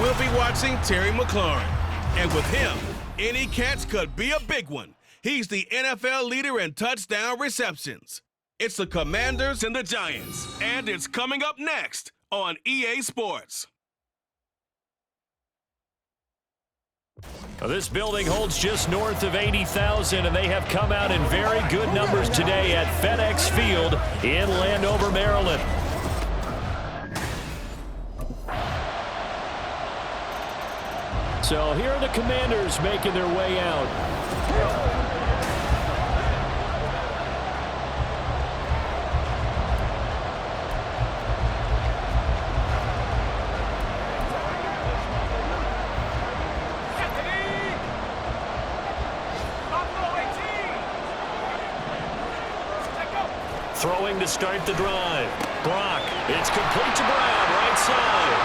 we'll be watching Terry McLaurin. And with him, any catch could be a big one. He's the NFL leader in touchdown receptions. It's the Commanders and the Giants, and it's coming up next on EA Sports. This building holds just north of 80,000, and they have come out in very good numbers today at FedEx Field in Landover, Maryland. So here are the Commanders making their way out. Throwing to start the drive. Brock. It's complete to Brown, right side.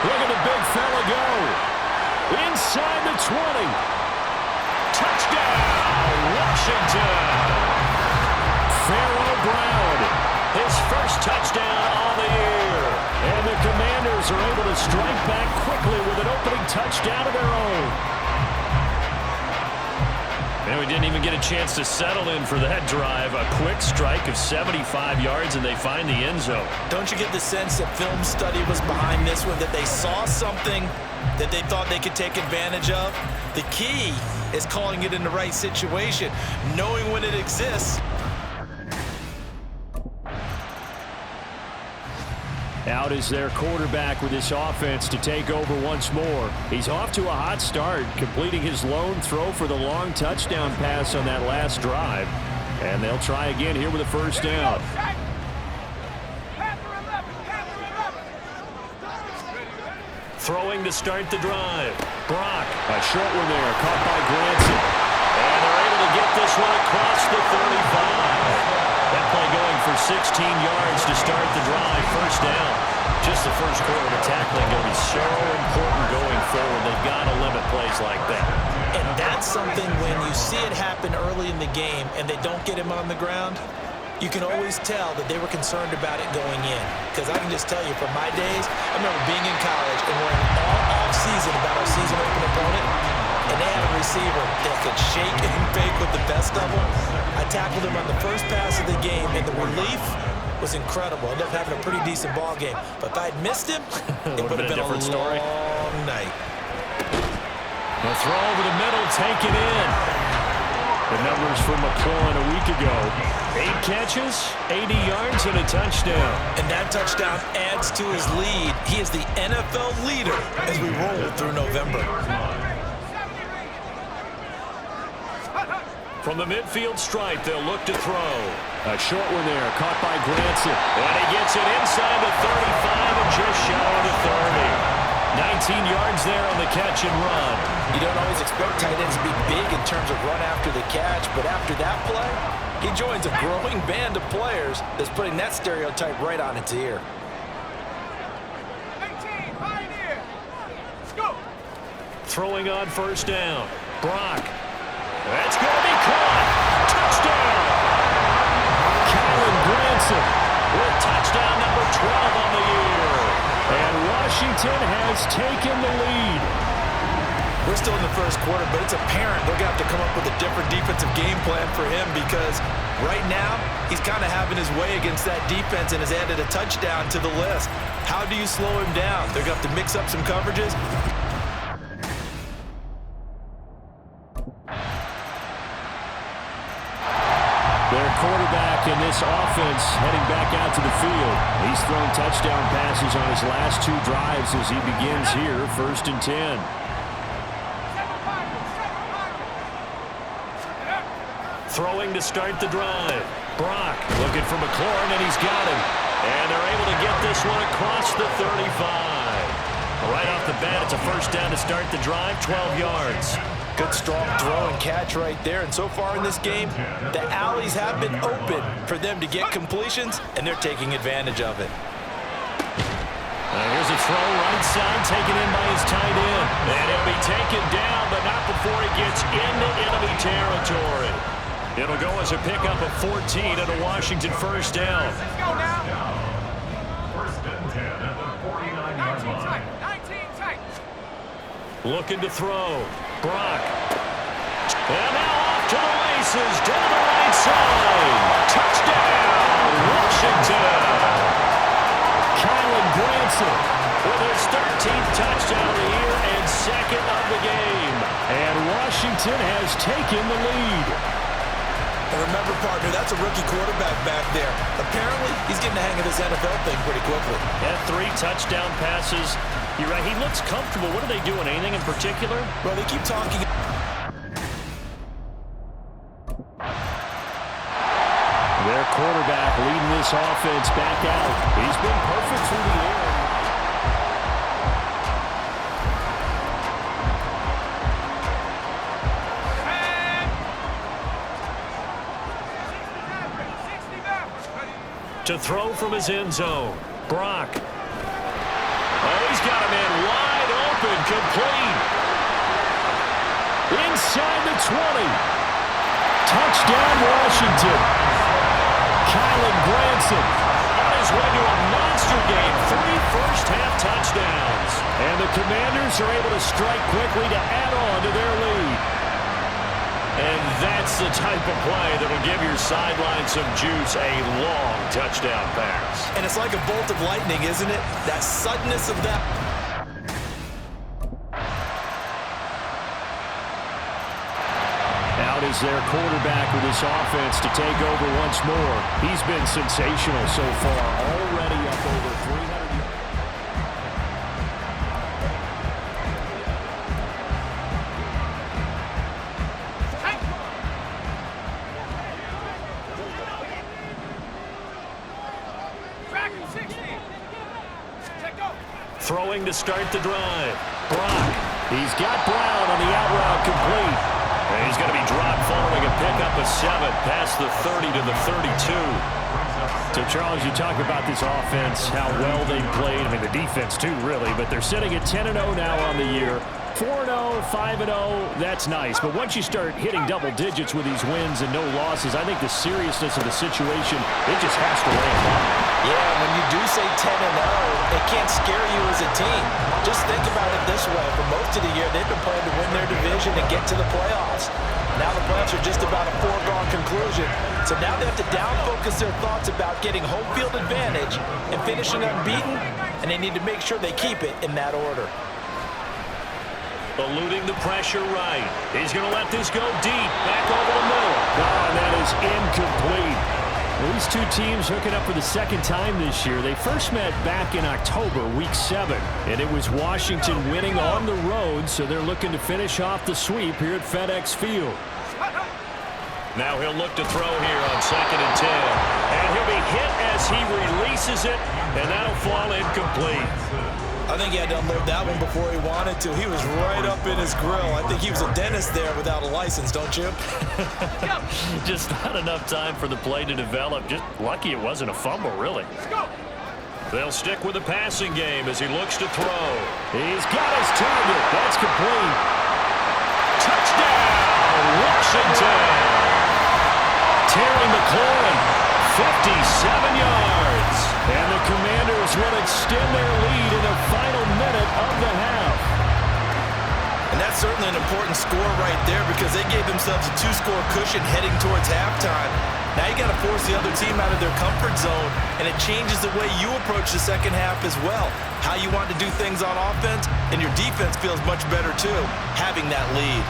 Look at the big fella go. Inside the 20. Touchdown, Washington. Pharaoh Brown. His first touchdown on the year. And the Commanders are able to strike back quickly with an opening touchdown of their own. And we didn't even get a chance to settle in for that drive. A quick strike of 75 yards, and they find the end zone. Don't you get the sense that film study was behind this one, that they saw something that they thought they could take advantage of? The key is calling it in the right situation, knowing when it exists. Out is their quarterback with this offense to take over once more. He's off to a hot start, completing his lone throw for the long touchdown pass on that last drive. And they'll try again here with a first down. Throwing to start the drive. Brock, a short one there, caught by Granson. And they're able to get this one across the 35. That play going for 16 yards to start the drive. First down. Just the first quarter of the tackling going to be so important going forward. They've got to limit plays like that. And that's something when you see it happen early in the game and they don't get him on the ground, you can always tell that they were concerned about it going in. Because I can just tell you from my days, I remember being in college and worrying all off-season about our season open opponent. And they had a receiver that could shake and bake with the best of them. I tackled him on the first pass of the game, and the relief was incredible. I ended up having a pretty decent ball game. But if I had missed him, it would have been a different story. Long night. A throw over the middle, taken in. The numbers from McLaurin a week ago. 8 catches, 80 yards, and a touchdown. And that touchdown adds to his lead. He is the NFL leader as we roll through November. From the midfield stripe, they'll look to throw. A short one there, caught by Granson. And he gets it inside the 35 and just shy of the 30. 19 yards there on the catch and run. You don't always expect tight ends to be big in terms of run after the catch, but after that play, he joins a growing band of players that's putting that stereotype right on its ear. 19, Pioneer. Let's go. Throwing on first down. Brock. That's going to be caught. Touchdown. Kylan Granson with touchdown number 12 on the year. And Washington has taken the lead. We're still in the first quarter, but it's apparent they're going to have to come up with a different defensive game plan for him because right now he's kind of having his way against that defense and has added a touchdown to the list. How do you slow him down? They're going to have to mix up some coverages. Their quarterback in this offense heading back out to the field. He's thrown touchdown passes on his last 2 drives as he begins here, 1st and 10. Throwing to start the drive. Brock looking for McLaurin, and he's got him. And they're able to get this one across the 35. Right off the bat, it's a first down to start the drive, 12 yards. Good strong throw and catch right there. And so far in this game, the alleys have been open for them to get completions, and they're taking advantage of it. Here's a throw right side taken in by his tight end. And he'll be taken down, but not before he gets into enemy territory. It'll go as a pickup of 14 and a Washington first down. Let's go now. First and 10 at the 49-yard line. Looking to throw. Brock. And now off to the races down the right side. Touchdown, Washington. Kylan Branson with his 13th touchdown of the year and second of the game. And Washington has taken the lead. And remember, partner, that's a rookie quarterback back there. Apparently, he's getting the hang of this NFL thing pretty quickly. Had 3 touchdown passes. You're right, he looks comfortable. What are they doing? Anything in particular? Well, they keep talking. Their quarterback leading this offense back out. He's been perfect through the air. To throw from his end zone. Brock. Oh, he's got a man wide open, complete. Inside the 20. Touchdown, Washington. Kylan Branson on his way to a monster game. 3 first-half touchdowns. And the Commanders are able to strike quickly to add on to their lead. And that's the type of play that'll give your sideline some juice, a long touchdown pass. And it's like a bolt of lightning, isn't it? That suddenness of that. Out is their quarterback with this offense to take over once more. He's been sensational so far, already up over 300 yards. Throwing to start the drive. Brock. He's got Brown on the out route complete. And he's going to be dropped following a pickup of 7 past the 30 to the 32. So, Charles, you talk about this offense, how well they played. I mean, the defense, too, really. But they're sitting at 10-0 now on the year. 4-0, 5-0, that's nice. But once you start hitting double digits with these wins and no losses, I think the seriousness of the situation, it just has to ramp up. Yeah, when you do say 10-0, it can't scare you as a team. Just think about it this way. For most of the year, they've been playing to win their division and get to the playoffs. Now the playoffs are just about a foregone conclusion. So now they have to down-focus their thoughts about getting home field advantage and finishing unbeaten, and they need to make sure they keep it in that order. Eluding the pressure right. He's going to let this go deep. Back over the middle. Oh, and that is incomplete. Well, these two teams hooking up for the second time this year. They first met back in October, week 7. And it was Washington winning on the road, so they're looking to finish off the sweep here at FedEx Field. Now he'll look to throw here on 2nd and 10. And he'll be hit as he releases it, and that'll fall incomplete. I think he had to unload that one before he wanted to. He was right up in his grill. I think he was a dentist there without a license, don't you? Just not enough time for the play to develop. Just lucky it wasn't a fumble, really. They'll stick with the passing game as he looks to throw. He's got his target. That's complete. Touchdown, Washington. Terry McLaurin, 57 yards. And the Commanders will extend their lead in the final minute of the half. And that's certainly an important score right there because they gave themselves a 2-score cushion heading towards halftime. Now you got to force the other team out of their comfort zone, and it changes the way you approach the second half as well. How you want to do things on offense, and your defense feels much better too, having that lead.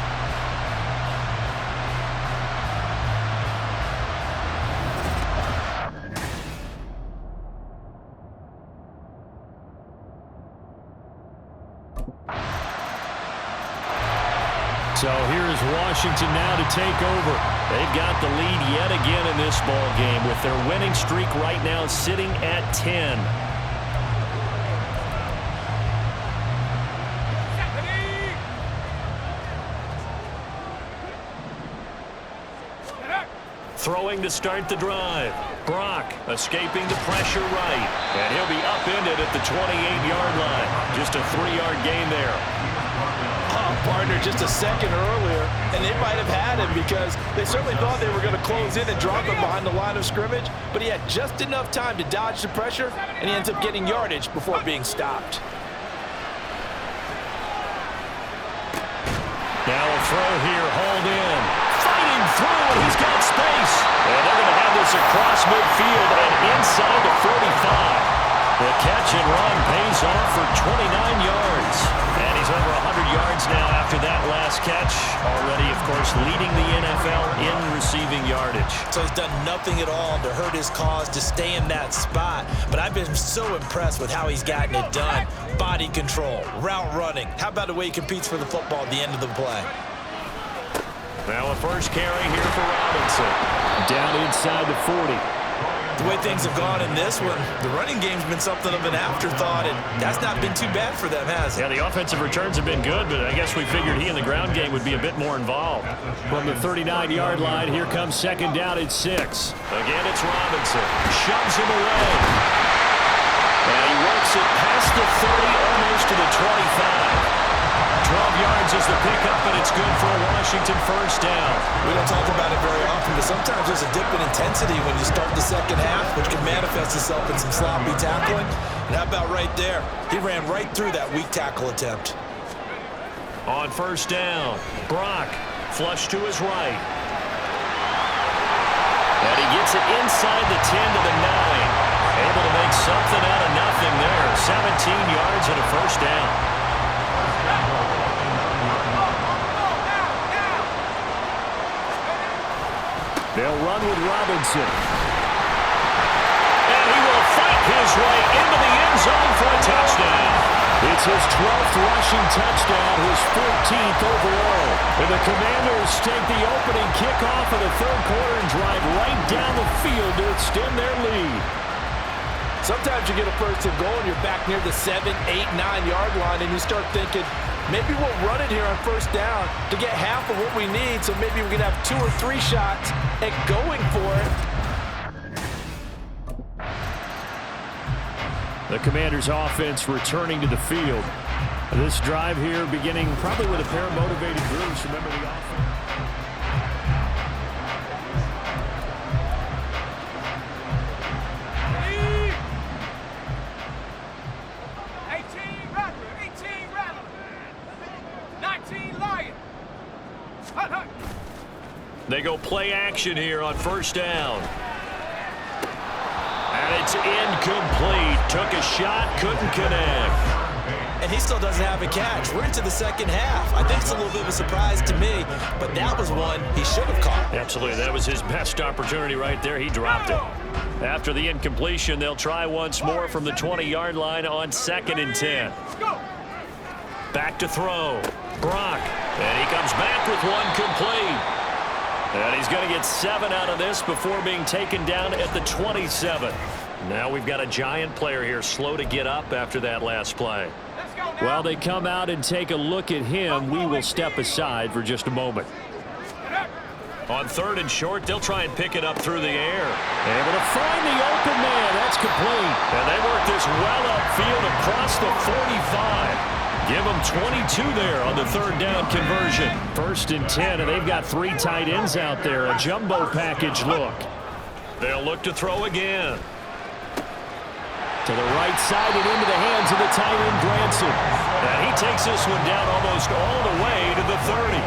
So here's Washington now to take over. They've got the lead yet again in this ball game with their winning streak right now sitting at 10. Throwing to start the drive. Brock escaping the pressure right. And he'll be upended at the 28-yard line. Just a 3-yard gain there. Partner just a second earlier, and they might have had him because they certainly thought they were going to close in and drop him behind the line of scrimmage, but he had just enough time to dodge the pressure, and he ends up getting yardage before being stopped. is across midfield and inside the 45. The catch and run pays off for 29 yards. And he's over 100 yards now after that last catch. Already, of course, leading the NFL in receiving yardage. So he's done nothing at all to hurt his cause, to stay in that spot. But I've been so impressed with how he's gotten it done. Body control, route running. How about the way he competes for the football at the end of the play? Now a first carry here for Robinson. Down inside the 40. The way things have gone in this one, the running game's been something of an afterthought, and that's not been too bad for them, has it? Yeah, the offensive returns have been good, but I guess we figured he in the ground game would be a bit more involved. From the 39-yard line, here comes second down at 6. Again, it's Robinson. Shoves him away. And he works it past the 30, almost to the 25. 12 yards is the pickup, but it's good for a Washington first down. We don't talk about it very often, but sometimes there's a dip in intensity when you start the second half, which can manifest itself in some sloppy tackling. And how about right there? He ran right through that weak tackle attempt. On first down, Brock flush to his right. And he gets it inside the 10 to the 9. Able to make something out of nothing there. 17 yards and a first down. They'll run with Robinson. And he will fight his way into the end zone for a touchdown. It's his 12th rushing touchdown, his 14th overall. And the Commanders take the opening kickoff of the third quarter and drive right down the field to extend their lead. Sometimes you get a first and goal and you're back near the 7, 8, 9-yard line, and you start thinking, maybe we'll run it here on first down to get half of what we need, so maybe we can have 2 or 3 shots at going for it. The Commanders' offense returning to the field. This drive here beginning probably with a pair of motivated groups. Remember the offense. They go play action here on first down. And it's incomplete. Took a shot, couldn't connect. And he still doesn't have a catch. We're into the second half. I think it's a little bit of a surprise to me, but that was one he should have caught. Absolutely. That was his best opportunity right there. He dropped it. After the incompletion, they'll try once more from the 20-yard line on 2nd and 10. Back to throw. Brock. And he comes back with one complete. And he's going to get 7 out of this before being taken down at the 27. Now we've got a giant player here slow to get up after that last play. While they come out and take a look at him, we will step aside for just a moment. On 3rd and short, they'll try and pick it up through the air. Able to find the open man. That's complete. And they work this well upfield across the 45. Give them 22 there on the 3rd down conversion. 1st and 10, and they've got 3 tight ends out there. A jumbo package look. They'll look to throw again. To the right side and into the hands of the tight end, Granson. And he takes this one down almost all the way to the 30.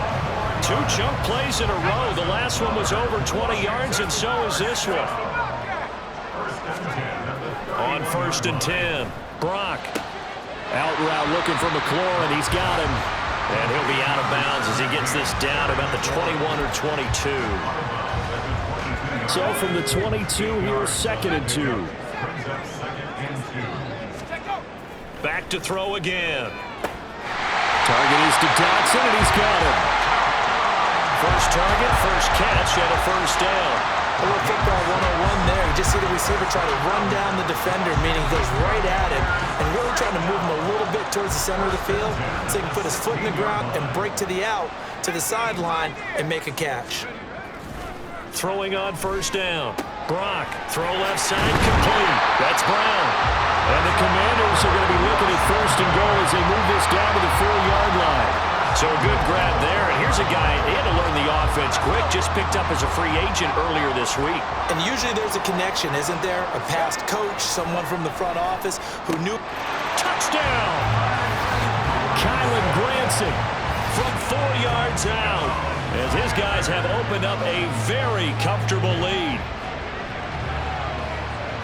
2 chunk plays in a row. The last one was over 20 yards, and so is this one. On 1st and 10, Brock. Out route looking for McLaurin. He's got him. And he'll be out of bounds as he gets this down about the 21 or 22. So from the 22, here's 2nd and 2. Back to throw again. Target is to Dotson, and he's got him. First target, first catch, and a first down. A little football 101 there. You just see the receiver try to run down the defender, meaning he goes right at him and really trying to move him a little bit towards the center of the field so he can put his foot in the ground and break to the out, to the sideline, and make a catch. Throwing on first down. Brock, throw left side, complete. That's Brown. And the Commanders are going to be looking at 1st and goal as they move this down to the 4-yard line. So a good grab there, and here's a guy, he had to learn the offense quick, just picked up as a free agent earlier this week. And usually there's a connection, isn't there? A past coach, someone from the front office who knew. Touchdown! Kylan Granson from 4 yards out, as his guys have opened up a very comfortable lead.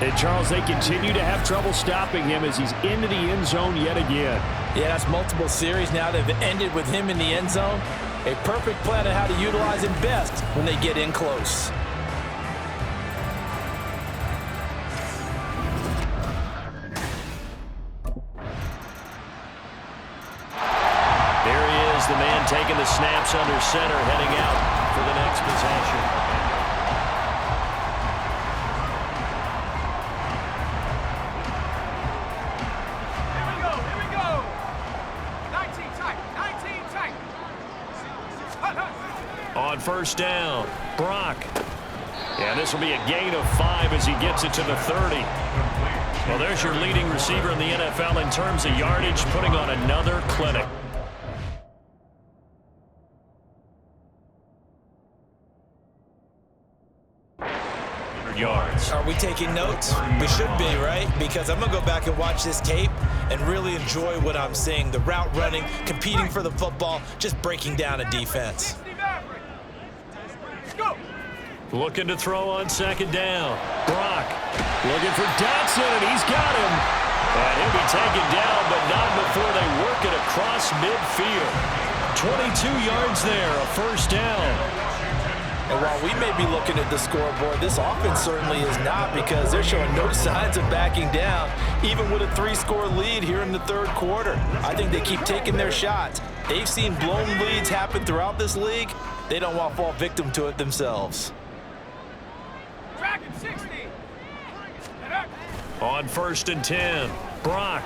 And, Charles, they continue to have trouble stopping him as he's into the end zone yet again. Yeah, that's multiple series now that have ended with him in the end zone. A perfect plan on how to utilize him best when they get in close. There he is, the man taking the snaps under center, heading out for the next possession. On first down, Brock. Yeah, this will be a gain of 5 as he gets it to the 30. Well, there's your leading receiver in the NFL in terms of yardage, putting on another clinic. Yards. Are we taking notes? We should be, right? Because I'm going to go back and watch this tape and really enjoy what I'm seeing. The route running, competing for the football, just breaking down a defense. Looking to throw on second down. Brock looking for Dotson, and he's got him. And he'll be taken down, but not before they work it across midfield. 22 yards there, a first down. And while we may be looking at the scoreboard, this offense certainly is not, because they're showing no signs of backing down, even with a 3-score lead here in the third quarter. I think they keep taking their shots. They've seen blown leads happen throughout this league. They don't want to fall victim to it themselves. On first and 10, Brock.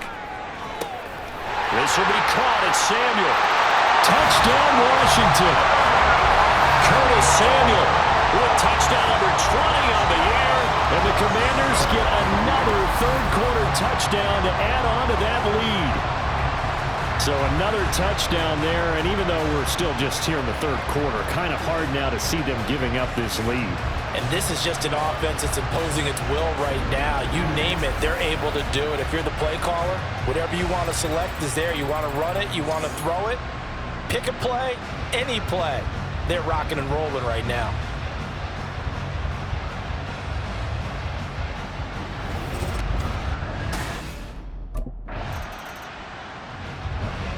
This will be caught at Samuel. Touchdown, Washington. Curtis Samuel with touchdown number 20 on the year. And the Commanders get another third-quarter touchdown to add on to that lead. So another touchdown there, and even though we're still just here in the third quarter, kind of hard now to see them giving up this lead. And this is just an offense that's imposing its will right now. You name it, they're able to do it. If you're the play caller, whatever you want to select is there. You want to run it, you want to throw it, pick a play, any play. They're rocking and rolling right now.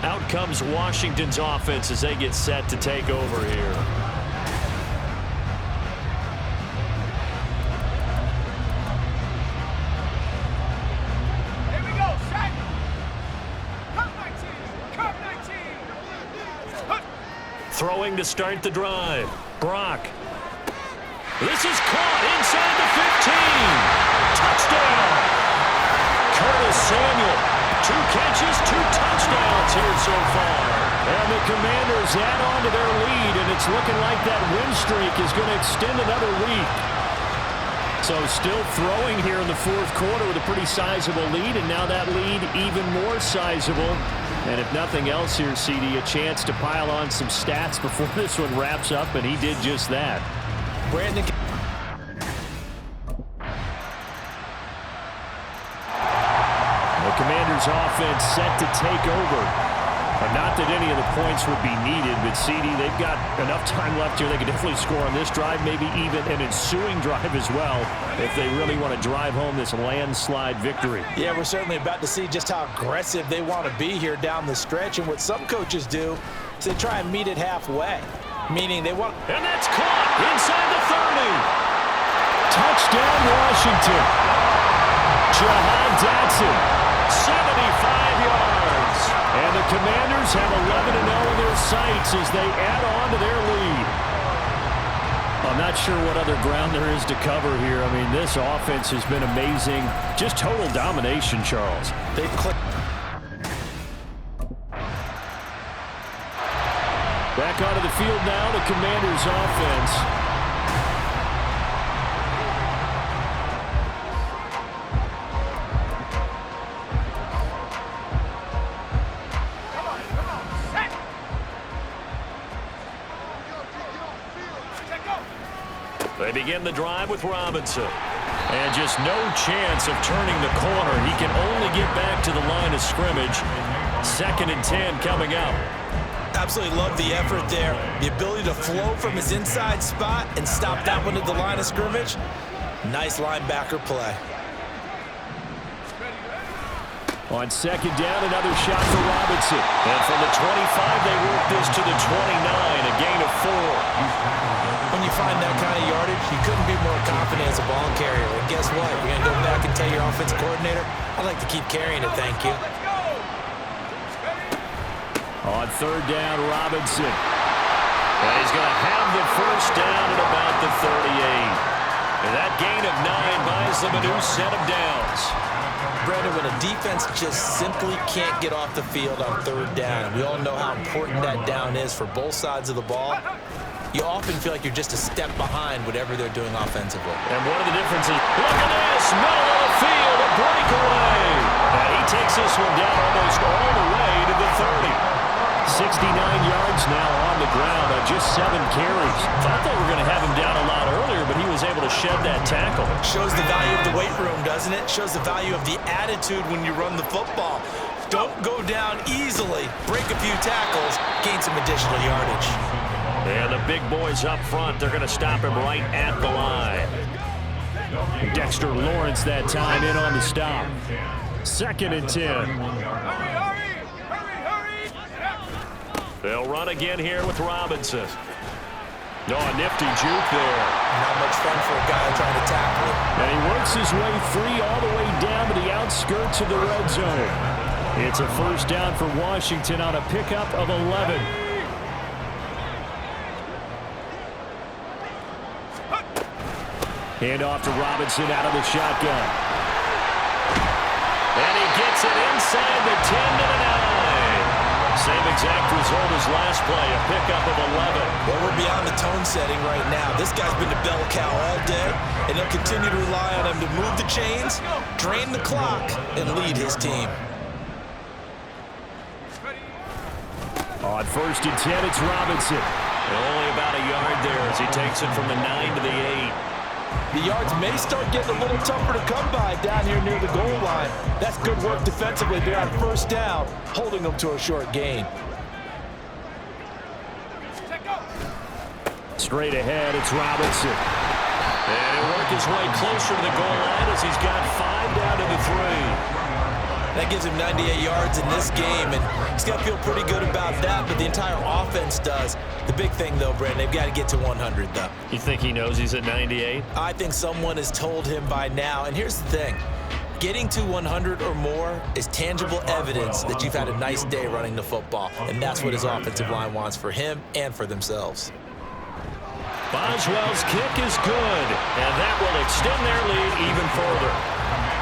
Out comes Washington's offense as they get set to take over here. Throwing to start the drive. Brock. This is caught inside the 15. Touchdown. Curtis Samuel. 2 catches, 2 touchdowns here so far. And the Commanders add on to their lead, and it's looking like that win streak is going to extend another week. So still throwing here in the fourth quarter with a pretty sizable lead, and now that lead even more sizable. And if nothing else here, CD, a chance to pile on some stats before this one wraps up, and he did just that. Brandon. The Commanders' offense set to take over. Not that any of the points would be needed, but CD, they've got enough time left here. They could definitely score on this drive, maybe even an ensuing drive as well, if they really want to drive home this landslide victory. Yeah, we're certainly about to see just how aggressive they want to be here down the stretch. And what some coaches do is they try and meet it halfway, meaning they want... And that's caught inside the 30. Touchdown, Washington. Jahan Dotson, 75 yards. And the Commanders have 11-0 in their sights as they add on to their lead. I'm not sure what other ground there is to cover here. I mean, this offense has been amazing. Just total domination, Charles. They've clicked. Back onto the field now, the Commanders offense. They begin the drive with Robinson. And just no chance of turning the corner. He can only get back to the line of scrimmage. 2nd and 10 coming up. Absolutely love the effort there. The ability to flow from his inside spot and stop that one at the line of scrimmage. Nice linebacker play. On second down, another shot for Robinson. And from the 25, they work this to the 29, a gain of 4. When you find that kind of yardage, you couldn't be more confident as a ball carrier. And guess what? You're going to go back and tell your offensive coordinator, I'd like to keep carrying it, thank you. On third down, Robinson. And he's going to have the first down at about the 38. And that gain of 9 buys them a new set of downs. Brandon, when a defense just simply can't get off the field on third down, and we all know how important that down is for both sides of the ball, you often feel like you're just a step behind whatever they're doing offensively. And one of the differences, look at this, middle of the field, a breakaway. And he takes this one down almost all the way to the 30. 69 yards now on the ground on just 7 carries. Thought they were going to have him down a lot earlier, but he was able to shed that tackle. Shows the value of the weight room, doesn't it? Shows the value of the attitude when you run the football. Don't go down easily. Break a few tackles, gain some additional yardage. And the big boys up front, they're going to stop him right at the line. Dexter Lawrence that time in on the stop. 2nd and 10. They'll run again here with Robinson. No, a nifty juke there. Not much fun for a guy trying to tackle him. And he works his way free all the way down to the outskirts of the red zone. It's a first down for Washington on a pickup of 11. Hand off to Robinson out of the shotgun. And he gets it inside the 10 to the 9. Same exact result as last play, a pickup of 11. Well, we're beyond the tone setting right now. This guy's been the bell cow all day, and he'll continue to rely on him to move the chains, drain the clock, and lead his team. On 1st and 10, it's Robinson. And only about a yard there as he takes it from the 9 to the 8. The yards may start getting a little tougher to come by down here near the goal line. That's good work defensively there on first down, holding them to a short gain. Straight ahead, it's Robinson. And he'll work his way closer to the goal line as he's got 5 down to the 3. That gives him 98 yards in this game, and he's got to feel pretty good about that, but the entire offense does. The big thing, though, Brandon, they've got to get to 100, though. You think he knows he's at 98? I think someone has told him by now, and here's the thing. Getting to 100 or more is tangible evidence that you've had a nice day running the football, and that's what his offensive line wants for him and for themselves. Boswell's kick is good, and that will extend their lead even further.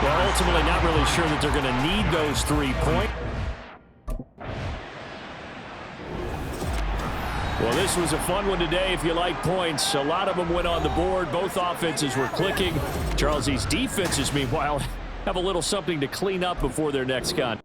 Well, ultimately not really sure that they're going to need those 3 points. Well, this was a fun one today if you like points. A lot of them went on the board. Both offenses were clicking. Charles, these defenses, meanwhile, have a little something to clean up before their next contact.